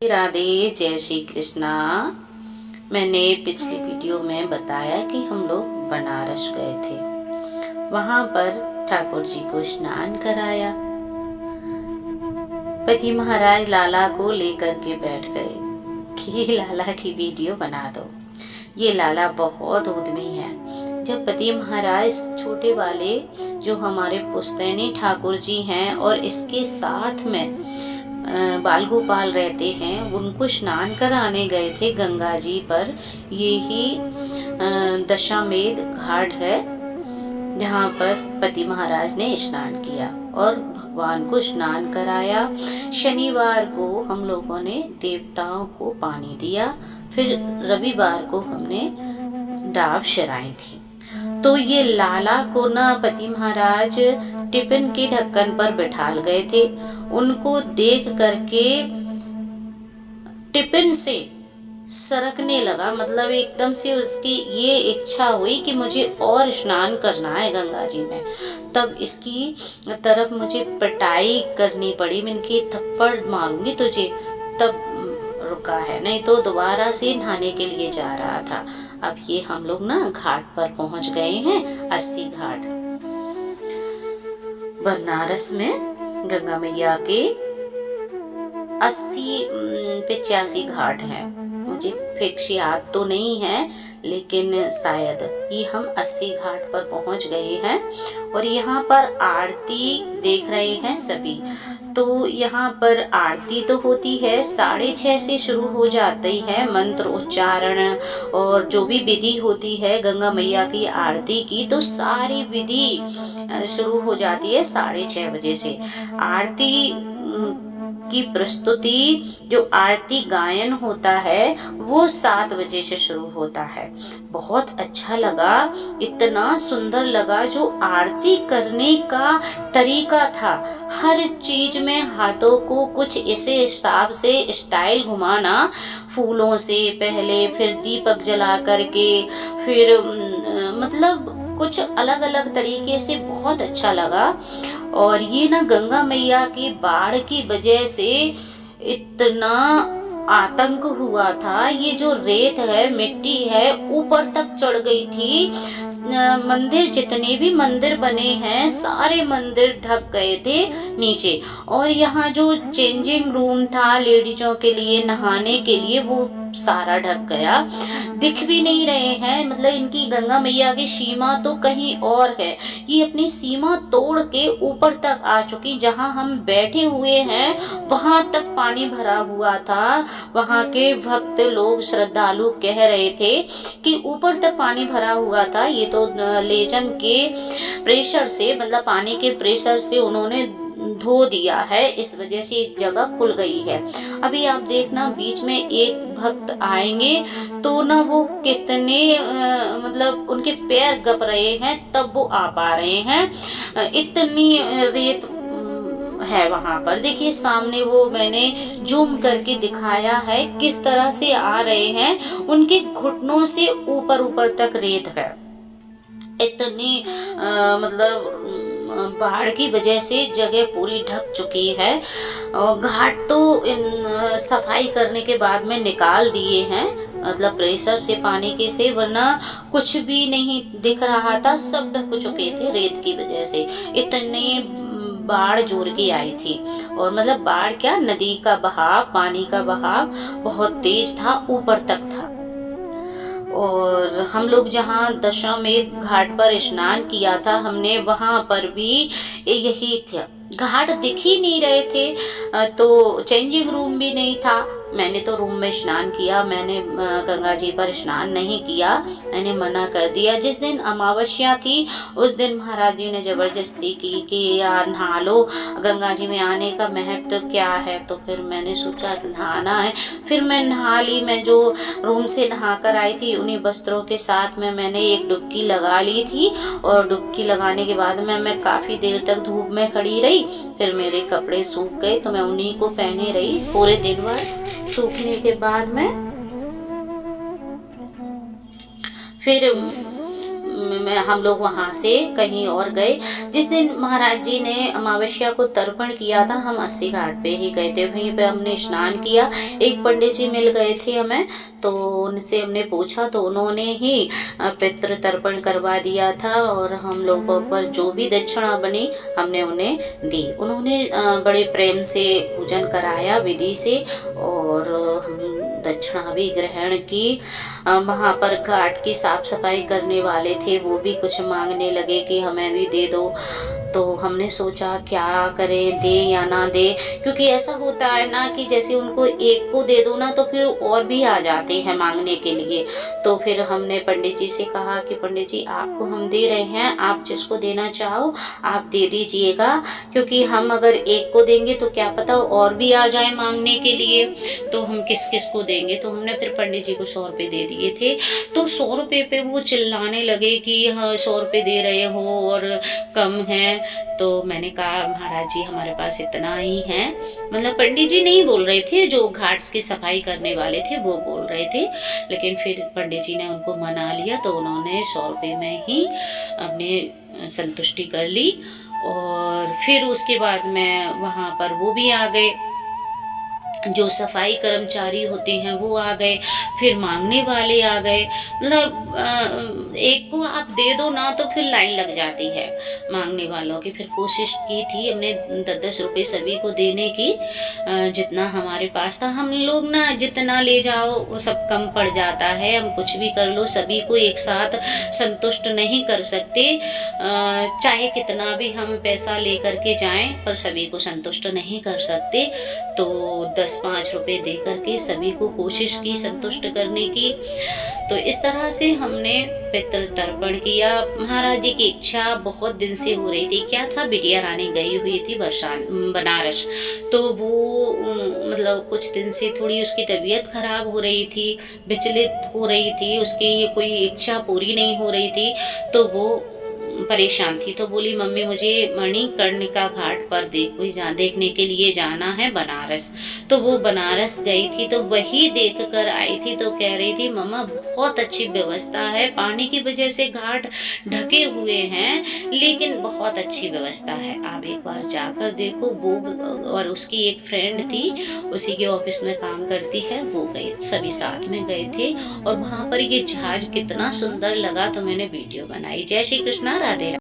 राधे, जय श्री कृष्णा। मैंने पिछली वीडियो में बताया कि हम लोग बनारस गए थे। वहाँ पर ठाकुर जी को स्नान कराया। पति महाराज लाला को लेकर के बैठ गए कि लाला की वीडियो बना दो। ये लाला बहुत उद्यमी है। जब पति महाराज छोटे वाले जो हमारे पुश्तैनी ठाकुर जी हैं और इसके साथ में बाल गोपाल रहते हैं, उनको स्नान कराने गए थे गंगा जी पर। ये ही दशामेध घाट है जहाँ पर पति महाराज ने स्नान किया और भगवान को स्नान कराया। शनिवार को हम लोगों ने देवताओं को पानी दिया, फिर रविवार को हमने डाब शराई थी। तो ये लाला को ना पति महाराज टिफिन के ढक्कन पर बिठाल गए थे। उनको देख करके टिफिन से सरकने लगा, मतलब एकदम से उसकी ये इच्छा हुई कि मुझे और स्नान करना है गंगा जी में। तब इसकी तरफ मुझे पिटाई करनी पड़ी, मैं इनकी थप्पड़ मारूंगी तुझे, तब रुका है, नहीं तो दोबारा से नहाने के लिए जा रहा था। अब ये हम लोग ना घाट पर पहुंच गए हैं, 80 घाट बनारस में। गंगा मैया के 80-85 घाट हैं। मुझे फिक्स याद तो नहीं है, लेकिन शायद ये हम 80 घाट पर पहुंच गए हैं। और यहाँ पर आरती देख रहे हैं सभी। तो यहाँ पर आरती तो होती है 6:30 से शुरू हो जाती है। मंत्र उच्चारण और जो भी विधि होती है गंगा मैया की आरती की, तो सारी विधि शुरू हो जाती है 6:30 बजे से। आरती की प्रस्तुति, जो आरती गायन होता है, वो 7 बजे से शुरू होता है। बहुत अच्छा लगा, इतना सुंदर लगा जो आरती करने का तरीका था। हर चीज में हाथों को कुछ ऐसे हिसाब से स्टाइल घुमाना, फूलों से पहले, फिर दीपक जला करके, फिर मतलब कुछ अलग अलग तरीके से बहुत अच्छा लगा। और ये ना गंगा मैया की बाढ़ की वजह से इतना आतंक हुआ था। ये जो रेत है, मिट्टी है, ऊपर तक चढ़ गई थी। मंदिर, जितने भी मंदिर बने हैं, सारे मंदिर ढक गए थे नीचे। और यहाँ जो चेंजिंग रूम था लेडीजों के लिए नहाने के लिए, वो सारा ढक गया, दिख भी नहीं रहे हैं। मतलब इनकी गंगा मैया की सीमा तो कहीं और है। ये अपनी सीमा तोड़ के ऊपर तक आ चुकी। जहां हम बैठे हुए हैं वहां तक पानी भरा हुआ था। वहां के भक्त लोग, श्रद्धालु कह रहे थे कि ऊपर तक पानी भरा हुआ था। ये तो लेजन के प्रेशर से, मतलब पानी के प्रेशर से उन्होंने धो दिया है, इस वजह से एक जगह खुल गई है। अभी आप देखना, बीच में एक भक्त आएंगे तो ना वो कितने मतलब उनके पैर गप रहे हैं, तब वो आ पा रहे हैं। इतनी रेत है वहां पर। देखिए सामने, वो मैंने जूम करके दिखाया है किस तरह से आ रहे हैं। उनके घुटनों से ऊपर ऊपर तक रेत है। इतनी मतलब बाढ़ की वजह से जगह पूरी ढक चुकी है। घाट तो सफाई करने के बाद में निकाल दिए हैं, मतलब प्रेशर से पानी के से, वरना कुछ भी नहीं दिख रहा था, सब ढक चुके थे रेत की वजह से। इतनी बाढ़ जोर की आई थी। और मतलब बाढ़ क्या, नदी का बहाव, पानी का बहाव बहुत तेज था, ऊपर तक था। और हम लोग जहाँ दशामेध घाट पर स्नान किया था, हमने वहां पर भी यही था। घाट दिख ही नहीं रहे थे, तो चेंजिंग रूम भी नहीं था। मैंने तो रूम में स्नान किया, मैंने गंगा जी पर स्नान नहीं किया, मैंने मना कर दिया। जिस दिन अमावस्या थी उस दिन महाराज जी ने जबरदस्ती की कि यार नहा लो, गंगा जी में आने का महत्व क्या है। तो फिर मैंने सोचा नहाना है, फिर मैं नहा ली। मैं जो रूम से नहा कर आई थी उन्हीं वस्त्रों के साथ में मैंने एक डुबकी लगा ली थी। और डुबकी लगाने के बाद में मैं काफी देर तक धूप में खड़ी रही। फिर मेरे कपड़े सूख गए तो मैं उन्हीं को पहने रही पूरे दिन भर। सूखने के बाद में फिर हम लोग वहाँ से कहीं और गए। जिस दिन महाराज जी ने अमावस्या को तर्पण किया था, हम अस्सी घाट पे ही गए थे। वहीं पे हमने स्नान किया। एक पंडित जी मिल गए थे हमें, तो उनसे हमने पूछा तो उन्होंने ही पितृ तर्पण करवा दिया था, और हम लोगों पर जो भी दक्षिणा बनी हमने उन्हें दी। उन्होंने बड़े प्रेम से पूजन कराया विधि से, और हम दक्षिणा भी ग्रहण की। वहाँ पर घाट की साफ सफाई करने वाले थे, वो भी कुछ मांगने लगे कि हमें भी दे दो। तो हमने सोचा क्या करें, दे या ना दे, क्योंकि ऐसा होता है ना कि जैसे उनको एक को दे दो ना तो फिर और भी आ जाते हैं मांगने के लिए। तो फिर हमने पंडित जी से कहा कि पंडित जी आपको हम दे रहे हैं, आप जिसको देना चाहो आप दे दीजिएगा, क्योंकि हम अगर एक को देंगे तो क्या पता और भी आ जाए मांगने के लिए, तो हम किस किस को देंगे। तो हमने फिर पंडित जी को 100 रुपये दे दिए थे। तो 100 रुपये पे वो चिल्लाने लगे कि हाँ 100 रुपये दे रहे हो और कम है। तो मैंने कहा महाराज जी हमारे पास इतना ही है, मतलब पंडित जी नहीं बोल रहे थे, जो घाट की सफाई करने वाले थे वो बोल रहे थे। लेकिन फिर पंडित जी ने उनको मना लिया, तो उन्होंने 100 रुपये में ही अपने संतुष्टि कर ली। और फिर उसके बाद में वहाँ पर वो भी आ गए, जो सफाई कर्मचारी होते हैं वो आ गए, फिर मांगने वाले आ गए। मतलब एक को आप दे दो ना तो फिर लाइन लग जाती है मांगने वालों की। फिर कोशिश की थी हमने 10-10 रुपये सभी को देने की, जितना हमारे पास था। हम लोग ना जितना ले जाओ वो सब कम पड़ जाता है, हम कुछ भी कर लो सभी को एक साथ संतुष्ट नहीं कर सकते। चाहे कितना भी हम पैसा ले करके जाएं पर सभी को संतुष्ट नहीं कर सकते। तो 10-5 रुपये दे करके सभी को कोशिश की संतुष्ट करने की। तो इस तरह से हमने पितृ तर्पण किया। महाराज जी की इच्छा बहुत दिन से हो रही थी। क्या था, बिटिया रानी गई हुई थी बनारस, तो वो मतलब कुछ दिन से थोड़ी उसकी तबीयत खराब हो रही थी, विचलित हो रही थी, उसकी कोई इच्छा पूरी नहीं हो रही थी, तो वो परेशान थी। तो बोली मम्मी मुझे मणिकर्णिका घाट पर देखने के लिए जाना है बनारस। तो वो बनारस गई थी, तो वही देख कर आई थी। तो कह रही थी मम्मा बहुत अच्छी व्यवस्था है, पानी की वजह से घाट ढके हुए हैं लेकिन बहुत अच्छी व्यवस्था है, आप एक बार जाकर देखो। वो और उसकी एक फ्रेंड थी, उसी के ऑफिस में काम करती है, वो गए, सभी साथ में गए थे। और वहाँ पर ये जहाज कितना सुंदर लगा तो मैंने वीडियो बनाई। जय श्री कृष्णा, राधे राधे।